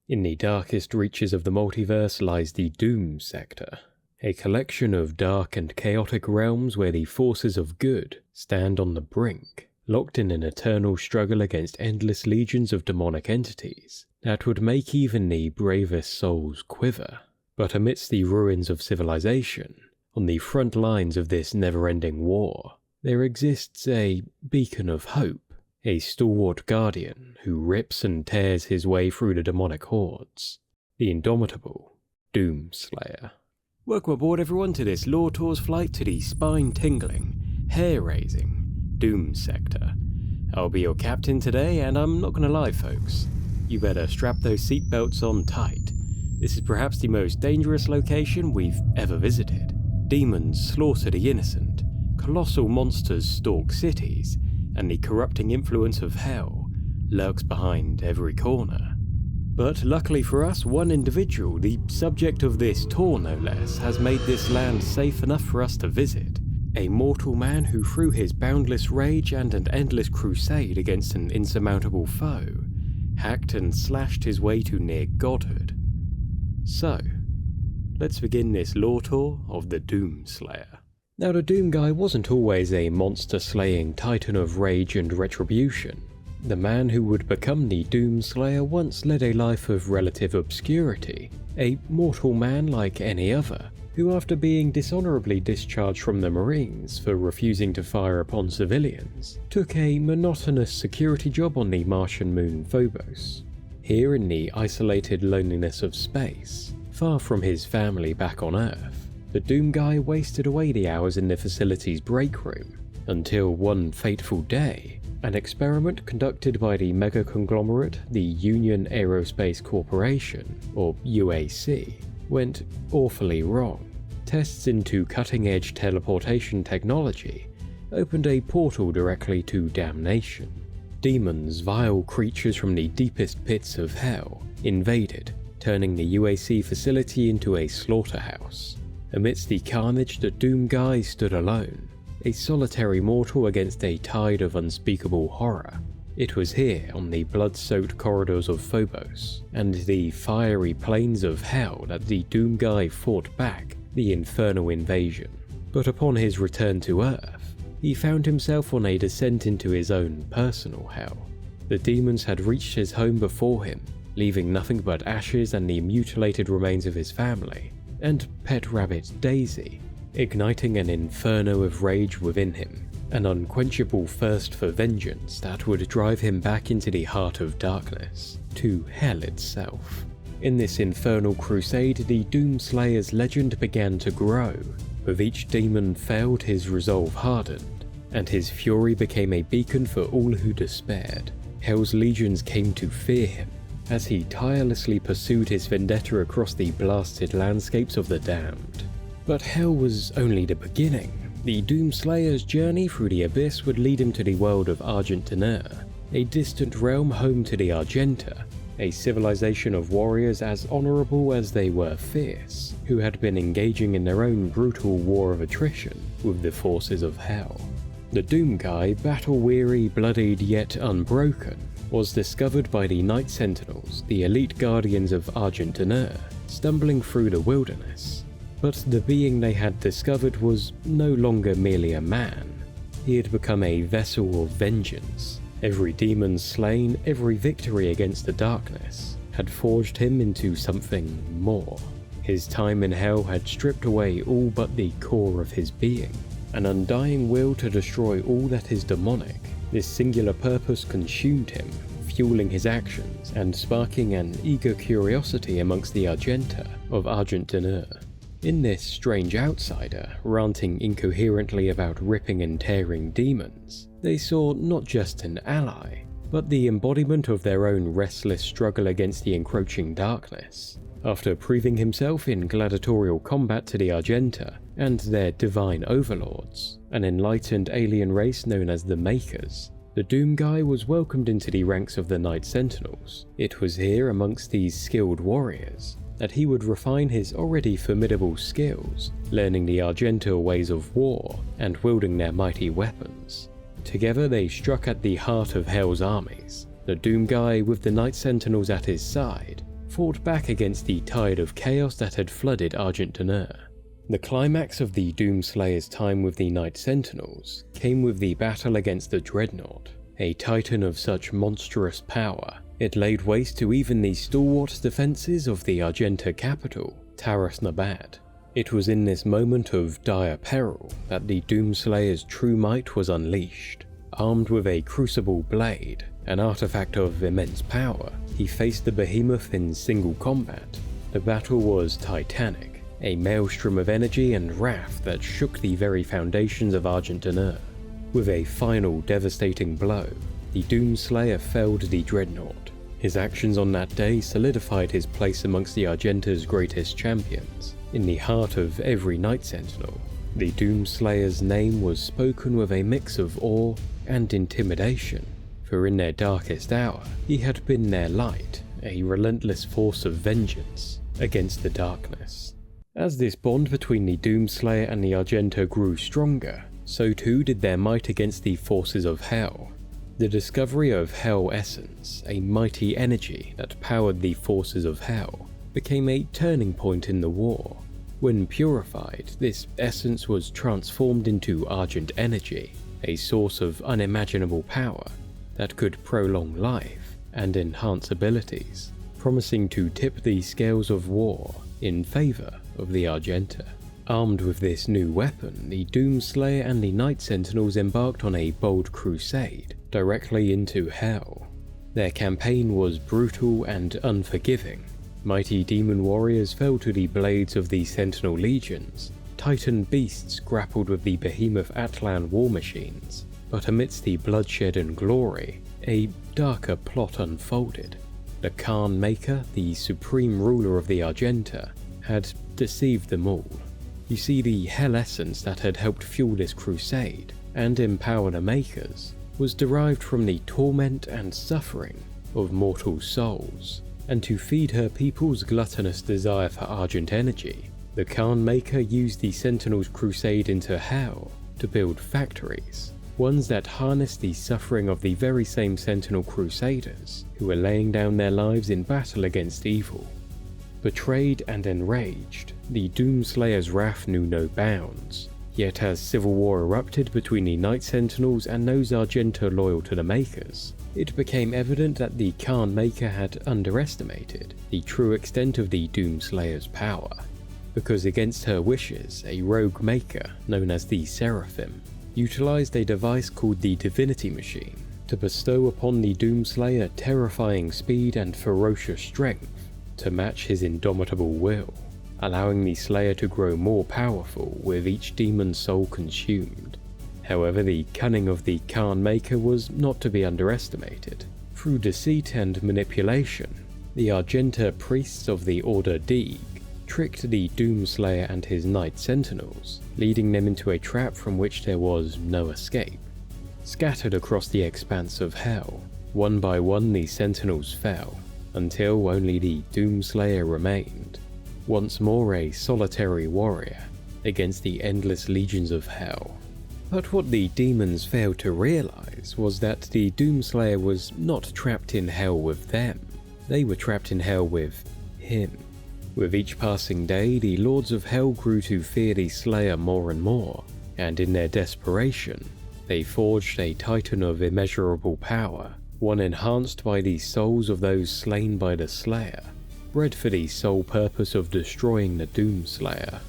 In the darkest reaches of the multiverse lies the Doom Sector, a collection of dark and chaotic realms where the forces of good stand on the brink, locked in an eternal struggle against endless legions of demonic entities that would make even the bravest souls quiver. But amidst the ruins of civilization, on the front lines of this never-ending war, there exists a beacon of hope, a stalwart guardian who rips and tears his way through the demonic hordes, the indomitable Doomslayer. Welcome aboard everyone to this Lore Tour's flight to the spine-tingling, hair-raising Doom Sector. I'll be your captain today, and I'm not gonna lie folks, you better strap those seatbelts on tight. This is perhaps the most dangerous location we've ever visited. Demons slaughter the innocent, colossal monsters stalk cities, and the corrupting influence of hell lurks behind every corner. But luckily for us, one individual, the subject of this tour no less, has made this land safe enough for us to visit. A mortal man who through his boundless rage and an endless crusade against an insurmountable foe, hacked and slashed his way to near godhood. So, let's begin this lore tour of the Doomslayer. Now the Doom Guy wasn't always a monster-slaying titan of rage and retribution. The man who would become the Doomslayer once led a life of relative obscurity, a mortal man like any other, who after being dishonorably discharged from the Marines for refusing to fire upon civilians, took a monotonous security job on the Martian moon Phobos. Here in the isolated loneliness of space, far from his family back on Earth, the Doom Guy wasted away the hours in the facility's break room, until one fateful day, an experiment conducted by the mega conglomerate, the Union Aerospace Corporation, or UAC, went awfully wrong. Tests into cutting-edge teleportation technology opened a portal directly to damnation. Demons, vile creatures from the deepest pits of hell, invaded, turning the UAC facility into a slaughterhouse. Amidst the carnage, the Doom Guy stood alone, a solitary mortal against a tide of unspeakable horror. It was here, on the blood-soaked corridors of Phobos, and the fiery plains of hell, that the Doom Guy fought back the infernal invasion. But upon his return to Earth, he found himself on a descent into his own personal hell. The demons had reached his home before him, leaving nothing but ashes and the mutilated remains of his family, and pet rabbit Daisy, igniting an inferno of rage within him, an unquenchable thirst for vengeance that would drive him back into the heart of darkness, to hell itself. In this infernal crusade, the Doomslayer's legend began to grow. With each demon failed, his resolve hardened, and his fury became a beacon for all who despaired. Hell's legions came to fear him, as he tirelessly pursued his vendetta across the blasted landscapes of the damned. But hell was only the beginning. The Doomslayer's journey through the abyss would lead him to the world of Argenta, a distant realm home to the Argenta, a civilization of warriors as honorable as they were fierce, who had been engaging in their own brutal war of attrition with the forces of hell. The Doom Guy, battle-weary, bloodied yet unbroken, was discovered by the Night Sentinels, the elite guardians of Argenta, stumbling through the wilderness. But the being they had discovered was no longer merely a man. He had become a vessel of vengeance. Every demon slain, every victory against the darkness, had forged him into something more. His time in hell had stripped away all but the core of his being, an undying will to destroy all that is demonic. This singular purpose consumed him, fueling his actions and sparking an eager curiosity amongst the Argenta of Argenta. In this strange outsider, ranting incoherently about ripping and tearing demons, they saw not just an ally, but the embodiment of their own restless struggle against the encroaching darkness. After proving himself in gladiatorial combat to the Argenta and their divine overlords, an enlightened alien race known as the Maykers, the Doom Guy was welcomed into the ranks of the Night Sentinels. It was here, amongst these skilled warriors, that he would refine his already formidable skills, learning the Argenta ways of war and wielding their mighty weapons. Together they struck at the heart of Hell's armies, the Doom Guy with the Night Sentinels at his side, fought back against the tide of chaos that had flooded Argenta. The climax of the Doomslayer's time with the Night Sentinels came with the battle against the Dreadnought, a titan of such monstrous power, it laid waste to even the stalwart defences of the Argenta capital, Taras Nabad. It was in this moment of dire peril that the Doomslayer's true might was unleashed. Armed with a crucible blade, an artifact of immense power, he faced the behemoth in single combat. The battle was titanic, a maelstrom of energy and wrath that shook the very foundations of Argenta. With a final devastating blow, the Doomslayer felled the Dreadnought. His actions on that day solidified his place amongst the Argenta's greatest champions. In the heart of every Night Sentinel, the Doomslayer's name was spoken with a mix of awe and intimidation, for in their darkest hour, he had been their light, a relentless force of vengeance against the darkness. As this bond between the Doomslayer and the Argenta grew stronger, so too did their might against the forces of Hell. The discovery of Hell Essence, a mighty energy that powered the forces of Hell, became a turning point in the war. When purified, this essence was transformed into Argent Energy, a source of unimaginable power that could prolong life and enhance abilities, promising to tip the scales of war in favour of the Argenta. Armed with this new weapon, the Doomslayer and the Night Sentinels embarked on a bold crusade directly into Hell. Their campaign was brutal and unforgiving. Mighty demon warriors fell to the blades of the Sentinel legions. Titan beasts grappled with the behemoth Atlan war machines. But amidst the bloodshed and glory, a darker plot unfolded. The Khan Maker, the supreme ruler of the Argenta, had deceived them all. You see, the hell essence that had helped fuel this crusade and empower the Makers was derived from the torment and suffering of mortal souls. And to feed her people's gluttonous desire for Argent energy, the Khan Maker used the Sentinels' crusade into Hell to build factories, ones that harnessed the suffering of the very same Sentinel Crusaders who were laying down their lives in battle against evil. Betrayed and enraged, the Doomslayer's wrath knew no bounds. Yet as civil war erupted between the Night Sentinels and those Argenta loyal to the Makers, it became evident that the Khan Maker had underestimated the true extent of the Doomslayer's power, because against her wishes, a rogue Maker known as the Seraphim utilized a device called the Divinity Machine to bestow upon the Doomslayer terrifying speed and ferocious strength to match his indomitable will, allowing the Slayer to grow more powerful with each demon's soul consumed. However, the cunning of the Khan Maker was not to be underestimated. Through deceit and manipulation, the Argenta priests of the Order Deeg tricked the Doomslayer and his Night Sentinels, leading them into a trap from which there was no escape. Scattered across the expanse of Hell, one by one the Sentinels fell, until only the Doomslayer remained, once more a solitary warrior against the endless legions of Hell. But what the demons failed to realize was that the Doomslayer was not trapped in Hell with them, they were trapped in Hell with him. With each passing day, the Lords of Hell grew to fear the Slayer more and more, and in their desperation, they forged a titan of immeasurable power, one enhanced by the souls of those slain by the Slayer, bred for the sole purpose of destroying the Doomslayer.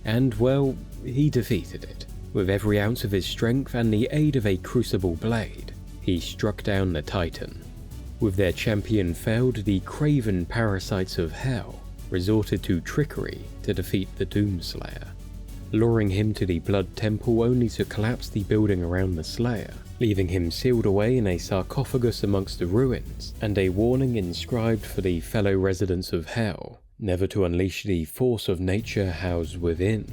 And well, he defeated it. With every ounce of his strength and the aid of a crucible blade, he struck down the Titan. With their champion felled, the craven parasites of Hell resorted to trickery to defeat the Doomslayer, luring him to the Blood Temple only to collapse the building around the Slayer, leaving him sealed away in a sarcophagus amongst the ruins, and a warning inscribed for the fellow residents of Hell, never to unleash the force of nature housed within.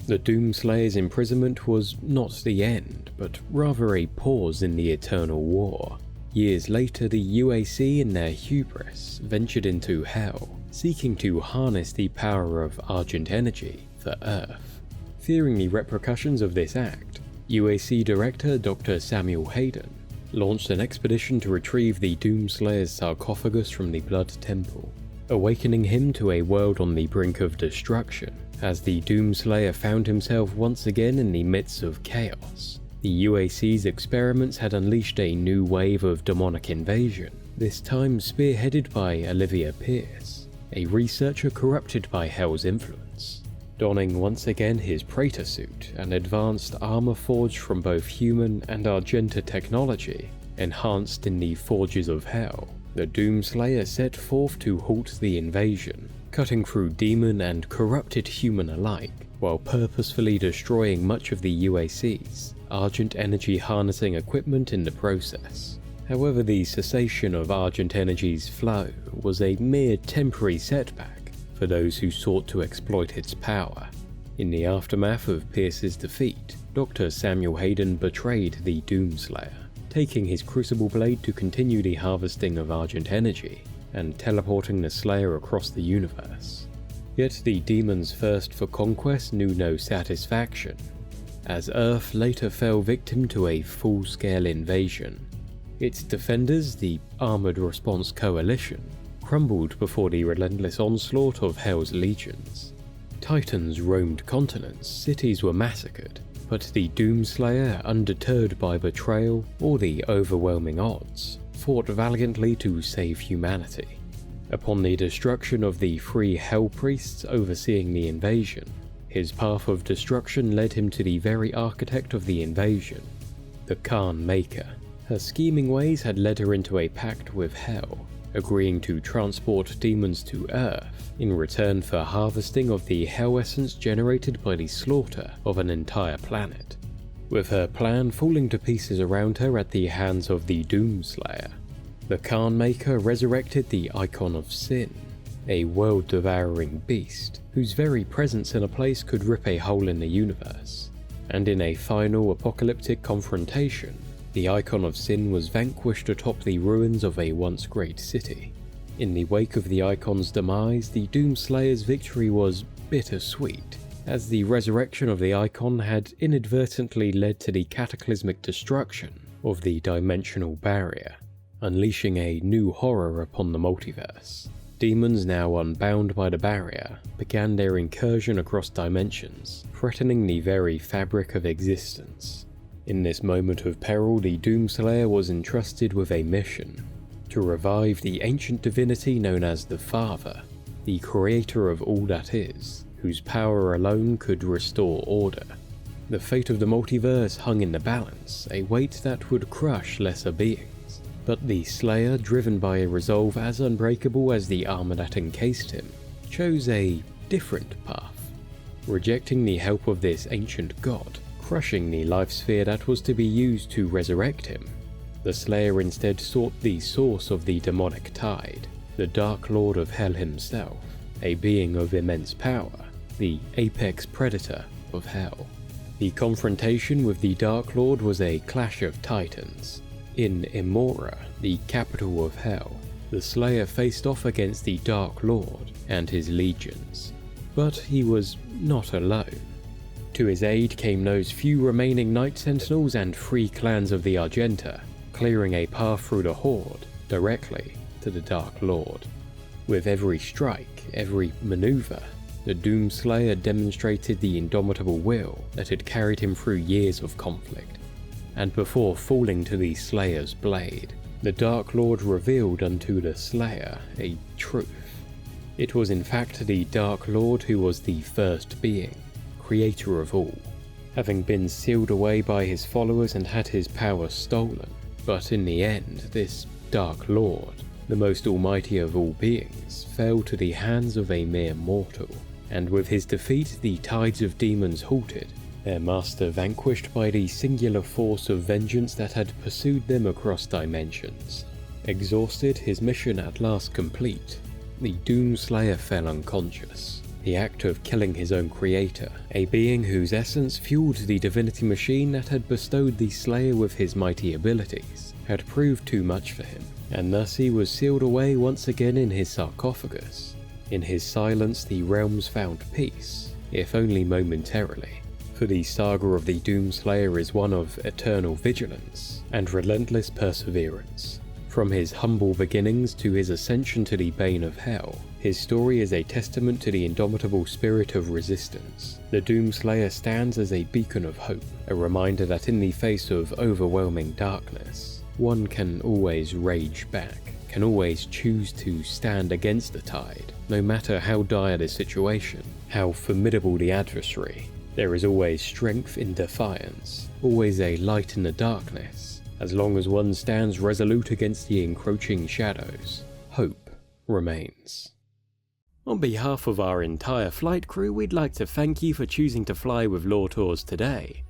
The Doomslayer's imprisonment was not the end, but rather a pause in the eternal war. Years later, the UAC in their hubris ventured into Hell, seeking to harness the power of Argent energy for Earth. Fearing the repercussions of this act, UAC Director Dr. Samuel Hayden launched an expedition to retrieve the Doomslayer's sarcophagus from the Blood Temple. awakening him to a world on the brink of destruction, as the Doomslayer found himself once again in the midst of chaos. The UAC's experiments had unleashed a new wave of demonic invasion, this time spearheaded by Olivia Pierce, a researcher corrupted by Hell's influence. Donning once again his Praetor suit and advanced armor forged from both human and Argenta technology, enhanced in the Forges of Hell, the Doomslayer set forth to halt the invasion, cutting through demon and corrupted human alike, while purposefully destroying much of the UAC's Argent energy harnessing equipment in the process. However, the cessation of Argent energy's flow was a mere temporary setback for those who sought to exploit its power. In the aftermath of Pierce's defeat, Dr. Samuel Hayden betrayed the Doomslayer, taking his crucible blade to continue the harvesting of Argent energy and teleporting the Slayer across the universe. Yet the demon's thirst for conquest knew no satisfaction, as Earth later fell victim to a full-scale invasion. Its defenders, the Armored Response Coalition, crumbled before the relentless onslaught of Hell's legions. Titans roamed continents, cities were massacred, but the Doomslayer, undeterred by betrayal or the overwhelming odds, fought valiantly to save humanity. Upon the destruction of the 3 Hell Priests overseeing the invasion, his path of destruction led him to the very architect of the invasion, the Khan Maker. Her scheming ways had led her into a pact with Hell, agreeing to transport demons to Earth in return for harvesting of the Hell essence generated by the slaughter of an entire planet. With her plan falling to pieces around her at the hands of the Doomslayer, the Khan Maker resurrected the Icon of Sin, a world-devouring beast whose very presence in a place could rip a hole in the universe. And in a final apocalyptic confrontation, the Icon of Sin was vanquished atop the ruins of a once great city. In the wake of the Icon's demise, the Doomslayer's victory was bittersweet, as the resurrection of the Icon had inadvertently led to the cataclysmic destruction of the dimensional barrier, unleashing a new horror upon the multiverse. Demons, now unbound by the barrier, began their incursion across dimensions, threatening the very fabric of existence. In this moment of peril, the Doomslayer was entrusted with a mission: to revive the ancient divinity known as the Father, the creator of all that is, whose power alone could restore order. The fate of the multiverse hung in the balance, a weight that would crush lesser beings. But the Slayer, driven by a resolve as unbreakable as the armor that encased him, chose a different path, rejecting the help of this ancient god, crushing the life sphere that was to be used to resurrect him. The Slayer instead sought the source of the demonic tide, the Dark Lord of Hell himself, a being of immense power, the apex predator of Hell. The confrontation with the Dark Lord was a clash of titans. In Imora, the capital of Hell, the Slayer faced off against the Dark Lord and his legions. But he was not alone. To his aid came those few remaining Night Sentinels and 3 clans of the Argenta, clearing a path through the Horde directly to the Dark Lord. With every strike, every maneuver, the Doomslayer demonstrated the indomitable will that had carried him through years of conflict. And before falling to the Slayer's blade, the Dark Lord revealed unto the Slayer a truth. It was in fact the Dark Lord who was the first being, creator of all, having been sealed away by his followers and had his power stolen. But in the end, this Dark Lord, the most almighty of all beings, fell to the hands of a mere mortal, and with his defeat the tides of demons halted, their master vanquished by the singular force of vengeance that had pursued them across dimensions. Exhausted, his mission at last complete, the Doomslayer fell unconscious. The act of killing his own creator, a being whose essence fueled the divinity machine that had bestowed the Slayer with his mighty abilities, had proved too much for him, and thus he was sealed away once again in his sarcophagus. In his silence the realms found peace, if only momentarily. For the saga of the Doomslayer is one of eternal vigilance and relentless perseverance. From his humble beginnings to his ascension to the bane of Hell, His story is a testament to the indomitable spirit of resistance. The Doomslayer stands as a beacon of hope, a reminder that in the face of overwhelming darkness, one can always rage back, can always choose to stand against the tide. No matter how dire the situation, how formidable the adversary, there is always strength in defiance, always a light in the darkness. As long as one stands resolute against the encroaching shadows, hope remains. On behalf of our entire flight crew, we'd like to thank you for choosing to fly with Lore Tours today.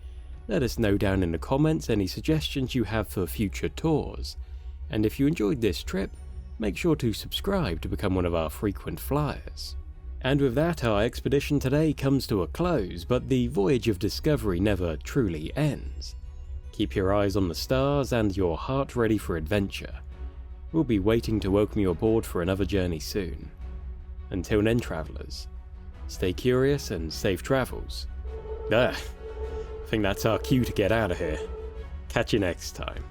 Let us know down in the comments any suggestions you have for future tours, and if you enjoyed this trip, make sure to subscribe to become one of our frequent flyers. And with that, our expedition today comes to a close, but the voyage of discovery never truly ends. Keep your eyes on the stars and your heart ready for adventure. We'll be waiting to welcome you aboard for another journey soon. Until then, travellers, stay curious and safe travels. I think that's our cue to get out of here. Catch you next time.